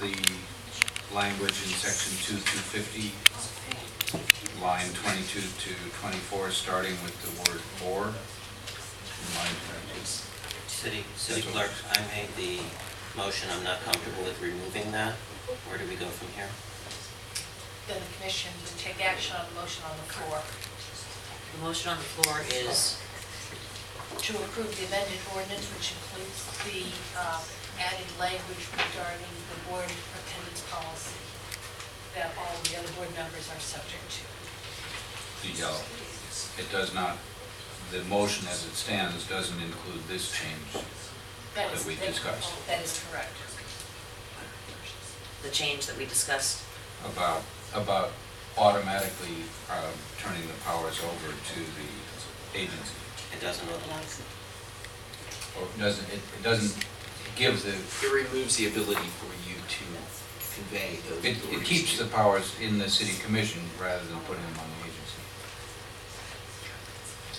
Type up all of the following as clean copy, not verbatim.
the language in section 2250, line 22 to 24, starting with the word "or." Line 22. City Clerk, I made the motion. I'm not comfortable with removing that. Where do we go from here? Then the commission would take action on the motion on the floor The motion on the floor is to approve the amended ordinance, which includes the added language regarding the board attendance policy that all the other board members are subject to. It does not, the motion as it stands doesn't include this change that we discussed. That is correct. the change that we discussed. About automatically turning the powers over to the agency. It doesn't look like. Or it doesn't give the, It removes the ability for you to convey those it authorities. keeps the powers in the city commission rather than putting them on the agency.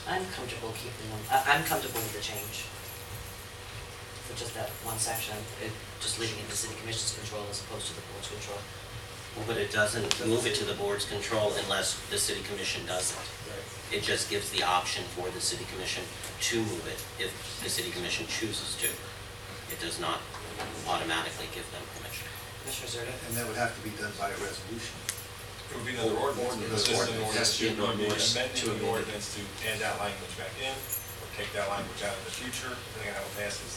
I'm comfortable keeping them, I'm comfortable with the change. For just that one section, just leaving it to city commission's control as opposed to the board's control. Well, but it doesn't move it to the board's control unless the city commission does it. It just gives the option for the city commission to move it if the city commission chooses to. It does not automatically give them permission. Commissioner Zerda? And that would have to be done by a resolution. It would be another ordinance, because this is an ordinance, Has to be you're going to be ordinance to amending the amend it. ordinance to add that language back in, or take that language out in the future, depending on how it passes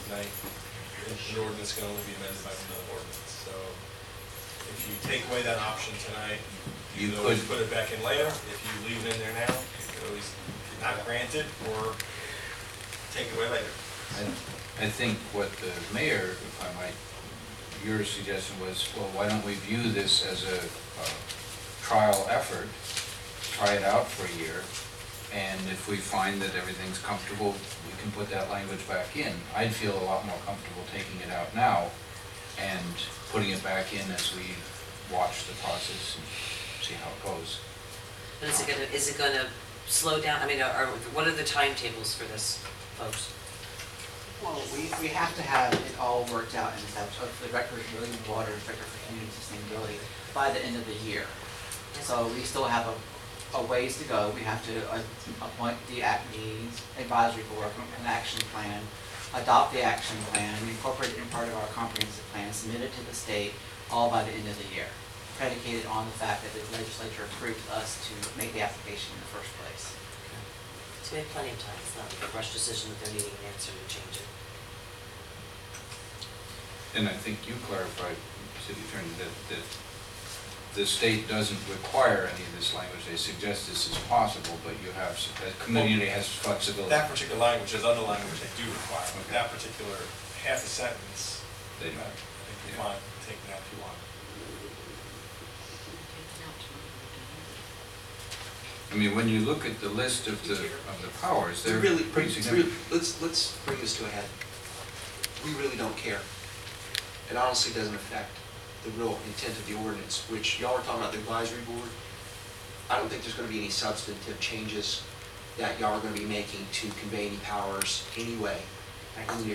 tonight. An ordinance can only be amended by another ordinance, so if you take away that option tonight, you You could always could- put it back in later. If you leave it in there now, you could always not grant it or take it away later. I think what the mayor, if I might, your suggestion was, well, why don't we view this as a trial effort, try it out for a year, and if we find that everything's comfortable, we can put that language back in. I'd feel a lot more comfortable taking it out now and putting it back in as we watch the process and see how it goes. But is it gonna slow down, I mean, what are the timetables for this, folks? Well, we have to have it all worked out and established, for the record, really water inspector for community sustainability by the end of the year. So we still have a ways to go. We have to appoint the advisory board, an action plan, adopt the action plan, incorporate it in part of our comprehensive plan, submit it to the state, all by the end of the year, predicated on the fact that the legislature approved us to make the application in the first place. So we have plenty of time, it's not a rush decision that they're needing an answer to change it. And I think you clarified, City Attorney, that the state doesn't require any of this language. They suggest this is possible, but you have, the community has flexibility. That particular language, there's other language they do require, but that particular half a sentence, They I don't. think you find taking that if you want. I mean, when you look at the list of the powers, they're Really, pretty significant. let's bring this to a head. We really don't care. It honestly doesn't affect the real intent of the ordinance, which y'all are talking about the advisory board. I don't think there's going to be any substantive changes that y'all are going to be making to convey any powers anyway.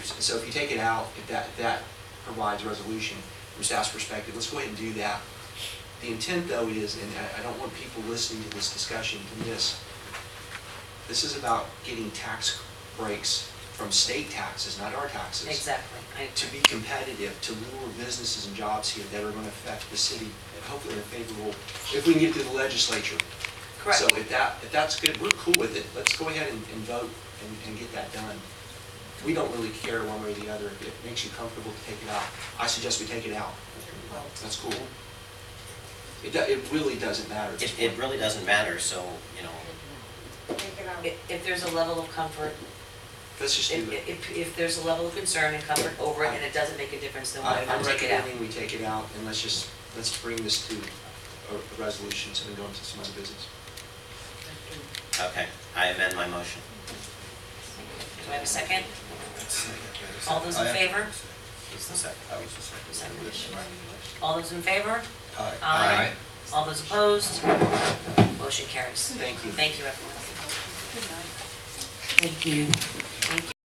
So if you take it out, if that provides resolution from staff's perspective, let's go ahead and do that. The intent, though, is, and I don't want people listening to this discussion to miss, this is about getting tax breaks from state taxes, not our taxes. Exactly. To be competitive, to lure businesses and jobs here that are going to affect the city, and hopefully in a favorable, if we can get through the legislature. Correct. So if that's good, we're cool with it. Let's go ahead and vote and get that done. We don't really care one way or the other. If it makes you comfortable to take it out, I suggest we take it out. That's cool. It really doesn't matter. at this It point. really doesn't matter, so, you know, If there's a level of comfort, Let's just do it. if there's a level of concern and comfort over it and it doesn't make a difference, then why I'm not take it out? recommending we take it out, and let's bring this to a resolution so we go into some other business. okay, I amend my motion. Do I have a second? All those in favor? Who's the second? I was the second. Second. All those in favor? Aye. Aye. All those opposed? Motion carries. Thank you. Thank you, everyone. Good night. Thank you. Thank you.